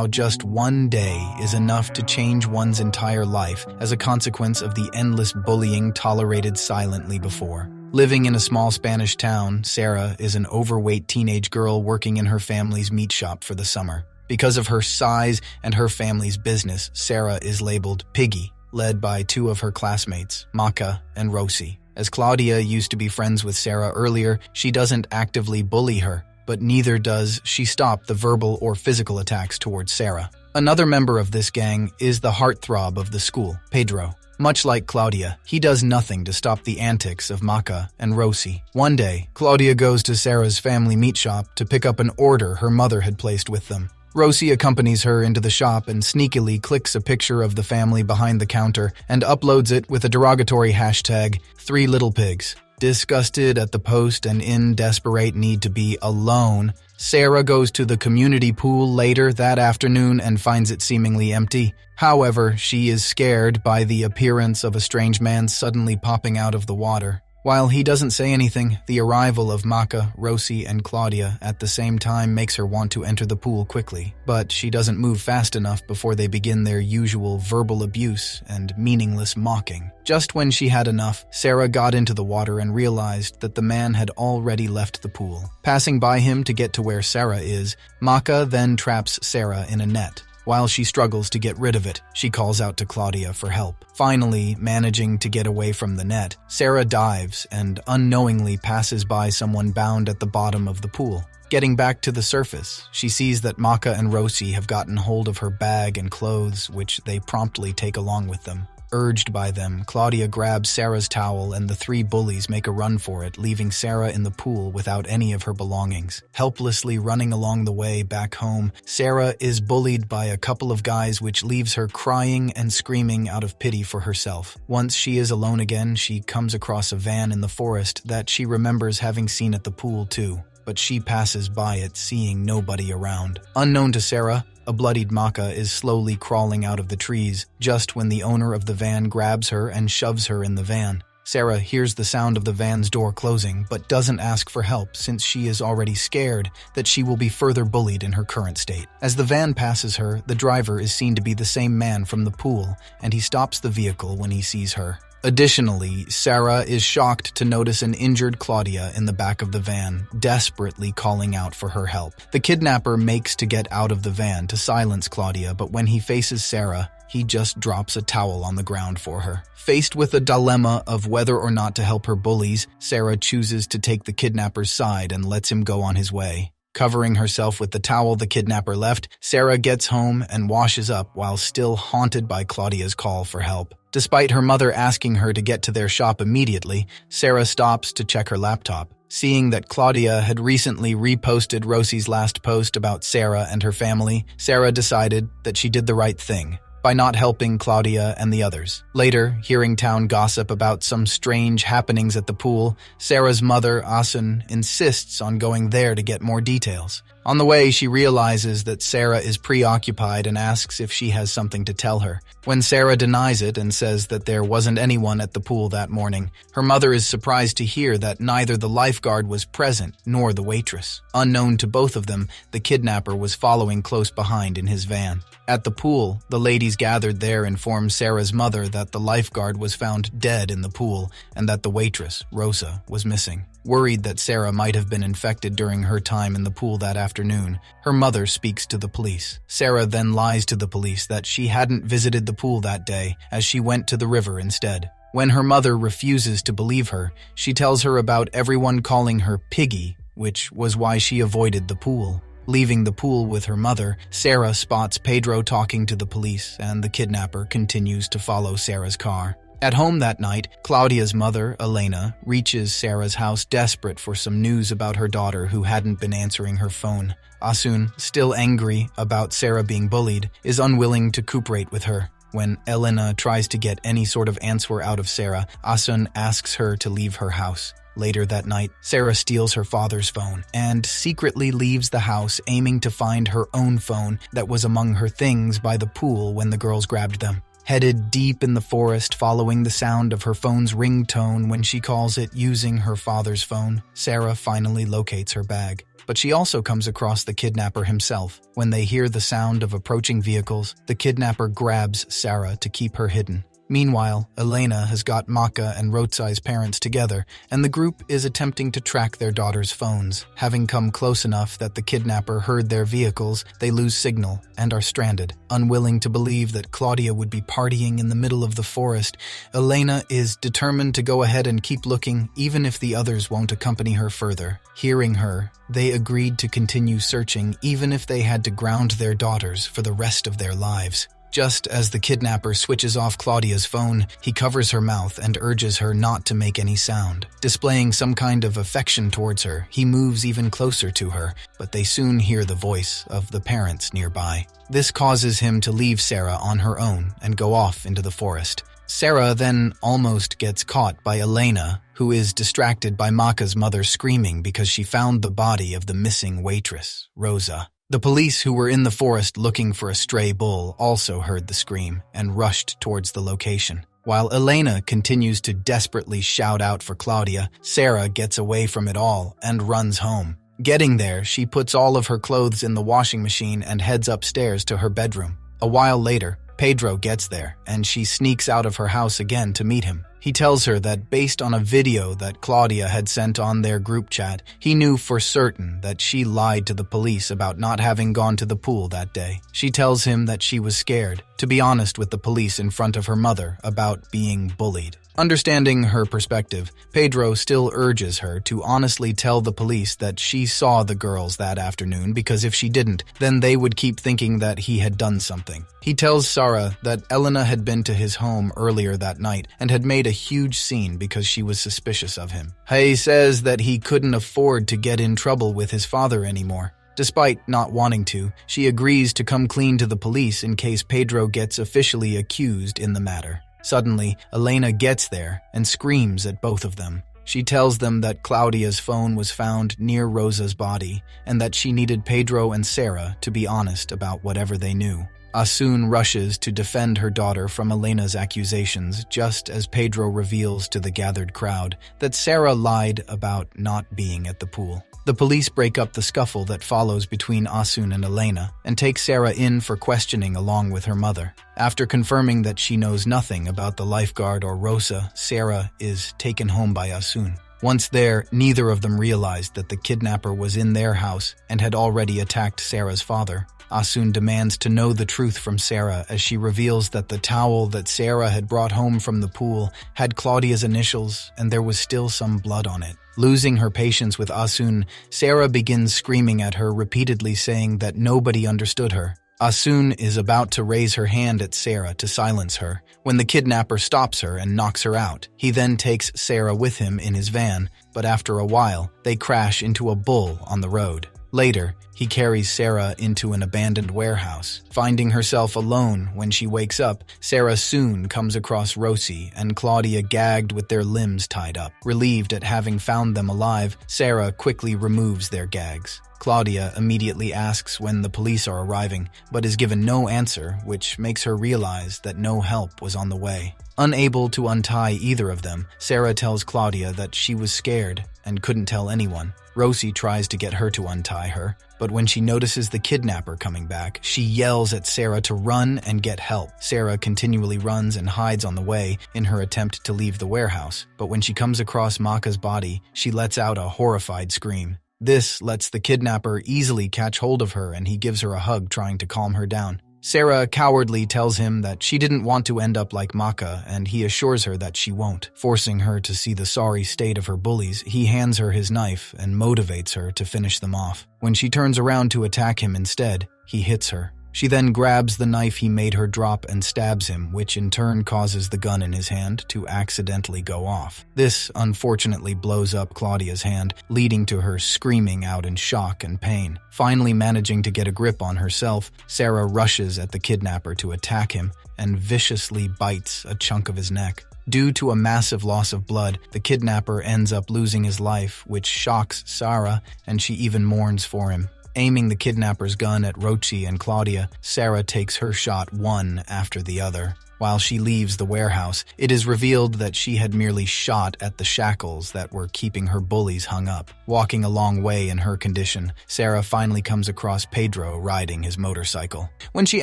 how just one day is enough to change one's entire life as a consequence of the endless bullying tolerated silently before. Living in a small Spanish town, Sarah is an overweight teenage girl working in her family's meat shop for the summer. Because of her size and her family's business, Sarah is labeled Piggy, led by two of her classmates, Maca and Rosie. As Claudia used to be friends with Sarah earlier, she doesn't actively bully her, but neither does she stop the verbal or physical attacks towards Sarah. Another member of this gang is the heartthrob of the school, Pedro. Much like Claudia, he does nothing to stop the antics of Maca and Rosie. One day, Claudia goes to Sarah's family meat shop to pick up an order her mother had placed with them. Rosie accompanies her into the shop and sneakily clicks a picture of the family behind the counter and uploads it with a derogatory hashtag, 3littlepigs. Disgusted at the post and in desperate need to be alone, Sarah goes to the community pool later that afternoon and finds it seemingly empty. However, she is scared by the appearance of a strange man suddenly popping out of the water. While he doesn't say anything, the arrival of Maca, Rosie, and Claudia at the same time makes her want to enter the pool quickly. But she doesn't move fast enough before they begin their usual verbal abuse and meaningless mocking. Just when she had enough, Sarah got into the water and realized that the man had already left the pool. Passing by him to get to where Sarah is, Maca then traps Sarah in a net. While she struggles to get rid of it, she calls out to Claudia for help. Finally, managing to get away from the net, Sarah dives and unknowingly passes by someone bound at the bottom of the pool. Getting back to the surface, she sees that Maca and Rosie have gotten hold of her bag and clothes, which they promptly take along with them. Urged by them, Claudia grabs Sarah's towel and the three bullies make a run for it, leaving Sarah in the pool without any of her belongings. Helplessly running along the way back home, Sarah is bullied by a couple of guys, which leaves her crying and screaming out of pity for herself. Once she is alone again, she comes across a van in the forest that she remembers having seen at the pool too, but she passes by it, seeing nobody around. Unknown to Sarah, a bloodied Maca is slowly crawling out of the trees, just when the owner of the van grabs her and shoves her in the van. Sarah hears the sound of the van's door closing, but doesn't ask for help since she is already scared that she will be further bullied in her current state. As the van passes her, the driver is seen to be the same man from the pool, and he stops the vehicle when he sees her. Additionally, Sarah is shocked to notice an injured Claudia in the back of the van, desperately calling out for her help. The kidnapper makes to get out of the van to silence Claudia, but when he faces Sarah, he just drops a towel on the ground for her. Faced with a dilemma of whether or not to help her bullies, Sarah chooses to take the kidnapper's side and lets him go on his way. Covering herself with the towel the kidnapper left, Sarah gets home and washes up while still haunted by Claudia's call for help. Despite her mother asking her to get to their shop immediately, Sarah stops to check her laptop. Seeing that Claudia had recently reposted Rosie's last post about Sarah and her family, Sarah decided that she did the right thing by not helping Claudia and the others. Later, hearing town gossip about some strange happenings at the pool, Sarah's mother, Asun, insists on going there to get more details. On the way, she realizes that Sarah is preoccupied and asks if she has something to tell her. When Sarah denies it and says that there wasn't anyone at the pool that morning, her mother is surprised to hear that neither the lifeguard was present nor the waitress. Unknown to both of them, the kidnapper was following close behind in his van. At the pool, the ladies gathered there informed Sarah's mother that the lifeguard was found dead in the pool and that the waitress, Rosa, was missing. Worried that Sarah might have been infected during her time in the pool that afternoon, her mother speaks to the police. Sarah then lies to the police that she hadn't visited the pool that day, as she went to the river instead. When her mother refuses to believe her, she tells her about everyone calling her Piggy, which was why she avoided the pool. Leaving the pool with her mother, Sarah spots Pedro talking to the police, and the kidnapper continues to follow Sarah's car. At home that night, Claudia's mother, Elena, reaches Sarah's house desperate for some news about her daughter who hadn't been answering her phone. Asun, still angry about Sarah being bullied, is unwilling to cooperate with her. When Elena tries to get any sort of answer out of Sarah, Asun asks her to leave her house. Later that night, Sarah steals her father's phone and secretly leaves the house, aiming to find her own phone that was among her things by the pool when the girls grabbed them. Headed deep in the forest, following the sound of her phone's ringtone when she calls it using her father's phone, Sarah finally locates her bag. but she also comes across the kidnapper himself. When they hear the sound of approaching vehicles, the kidnapper grabs Sarah to keep her hidden. Meanwhile, Elena has got Maka and Rotsai's parents together, and the group is attempting to track their daughter's phones. Having come close enough that the kidnapper heard their vehicles, they lose signal and are stranded. Unwilling to believe that Claudia would be partying in the middle of the forest, Elena is determined to go ahead and keep looking, even if the others won't accompany her further. Hearing her, they agreed to continue searching, even if they had to ground their daughters for the rest of their lives. Just as the kidnapper switches off Claudia's phone, he covers her mouth and urges her not to make any sound. Displaying some kind of affection towards her, he moves even closer to her, but they soon hear the voice of the parents nearby. This causes him to leave Sarah on her own and go off into the forest. Sarah then almost gets caught by Elena, who is distracted by Maka's mother screaming because she found the body of the missing waitress, Rosa. The police who were in the forest looking for a stray bull also heard the scream and rushed towards the location. While Elena continues to desperately shout out for Claudia, Sarah gets away from it all and runs home. Getting there, she puts all of her clothes in the washing machine and heads upstairs to her bedroom. A while later, Pedro gets there, and she sneaks out of her house again to meet him. He tells her that based on a video that Claudia had sent on their group chat, he knew for certain that she lied to the police about not having gone to the pool that day. She tells him that she was scared to be honest with the police in front of her mother about being bullied. Understanding her perspective, Pedro still urges her to honestly tell the police that she saw the girls that afternoon, because if she didn't, then they would keep thinking that he had done something. He tells Sarah that Elena had been to his home earlier that night and had made a huge scene because she was suspicious of him. He says that he couldn't afford to get in trouble with his father anymore. Despite not wanting to, she agrees to come clean to the police in case Pedro gets officially accused in the matter. Suddenly, Elena gets there and screams at both of them. She tells them that Claudia's phone was found near Rosa's body and that she needed Pedro and Sarah to be honest about whatever they knew. Asun rushes to defend her daughter from Elena's accusations just as Pedro reveals to the gathered crowd that Sarah lied about not being at the pool. The police break up the scuffle that follows between Asun and Elena and take Sarah in for questioning along with her mother. After confirming that she knows nothing about the lifeguard or Rosa, Sarah is taken home by Asun. Once there, neither of them realized that the kidnapper was in their house and had already attacked Sarah's father. Asun demands to know the truth from Sarah as she reveals that the towel that Sarah had brought home from the pool had Claudia's initials and there was still some blood on it. Losing her patience with Asun, Sarah begins screaming at her repeatedly, saying that nobody understood her. Asun is about to raise her hand at Sarah to silence her when the kidnapper stops her and knocks her out. He then takes Sarah with him in his van, but after a while, they crash into a bull on the road. Later, he carries Sarah into an abandoned warehouse. Finding herself alone when she wakes up, Sarah soon comes across Rosie and Claudia gagged with their limbs tied up. Relieved at having found them alive, Sarah quickly removes their gags. Claudia immediately asks when the police are arriving, but is given no answer, which makes her realize that no help was on the way. Unable to untie either of them, Sarah tells Claudia that she was scared and couldn't tell anyone. Rosie tries to get her to untie her, but when she notices the kidnapper coming back, she yells at Sarah to run and get help. Sarah continually runs and hides on the way in her attempt to leave the warehouse, but when she comes across Maka's body, she lets out a horrified scream. This lets the kidnapper easily catch hold of her and he gives her a hug trying to calm her down. Sarah cowardly tells him that she didn't want to end up like Maka and he assures her that she won't. Forcing her to see the sorry state of her bullies, he hands her his knife and motivates her to finish them off. When she turns around to attack him instead, he hits her. She then grabs the knife he made her drop and stabs him, which in turn causes the gun in his hand to accidentally go off. This unfortunately blows up Claudia's hand, leading to her screaming out in shock and pain. Finally managing to get a grip on herself, Sarah rushes at the kidnapper to attack him and viciously bites a chunk of his neck. Due to a massive loss of blood, the kidnapper ends up losing his life, which shocks Sarah, and she even mourns for him. Aiming the kidnapper's gun at Rochi and Claudia, Sarah takes her shot one after the other. While she leaves the warehouse, it is revealed that she had merely shot at the shackles that were keeping her bullies hung up. Walking a long way in her condition, Sarah finally comes across Pedro riding his motorcycle. When she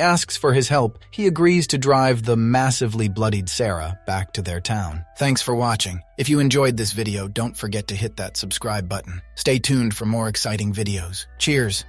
asks for his help, he agrees to drive the massively bloodied Sarah back to their town. Thanks for watching. If you enjoyed this video, don't forget to hit that subscribe button. Stay tuned for more exciting videos. Cheers!